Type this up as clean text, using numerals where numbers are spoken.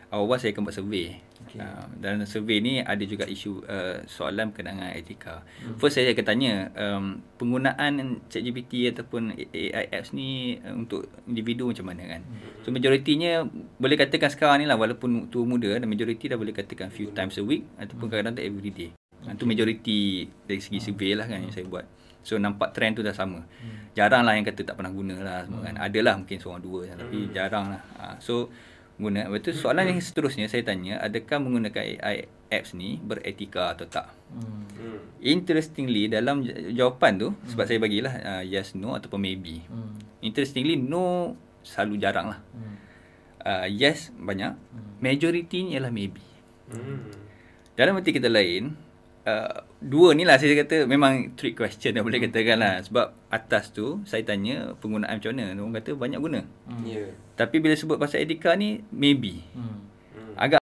awal saya akan buat survey. Dan survey ni ada juga isu soalan berkenaan dengan etika. First saya akan tanya penggunaan ChatGPT ataupun AI apps ni untuk individu macam mana kan. So majoritinya boleh katakan sekarang ni lah, walaupun tua muda, dan majoriti dah boleh katakan few times a week ataupun kadang-kadang every day. Itu majoriti dari segi survey lah kan yang saya buat. So nampak trend tu dah sama. Jarang lah yang kata tak pernah guna lah semua kan. Adalah mungkin seorang dua tapi jarang lah. So guna. Betul. Soalan yang seterusnya saya tanya, adakah menggunakan AI apps ni beretika atau tak? Interestingly dalam jawapan tu, sebab saya bagilah yes, no ataupun maybe. Interestingly no selalu jarang lah. Yes banyak. Majority ni ialah maybe. Dalam arti kata lain, dua ni lah saya kata memang trick question dah boleh katakan lah. Sebab atas tu saya tanya penggunaan macam mana, orang kata banyak guna. Tapi bila sebut pasal etika ni maybe.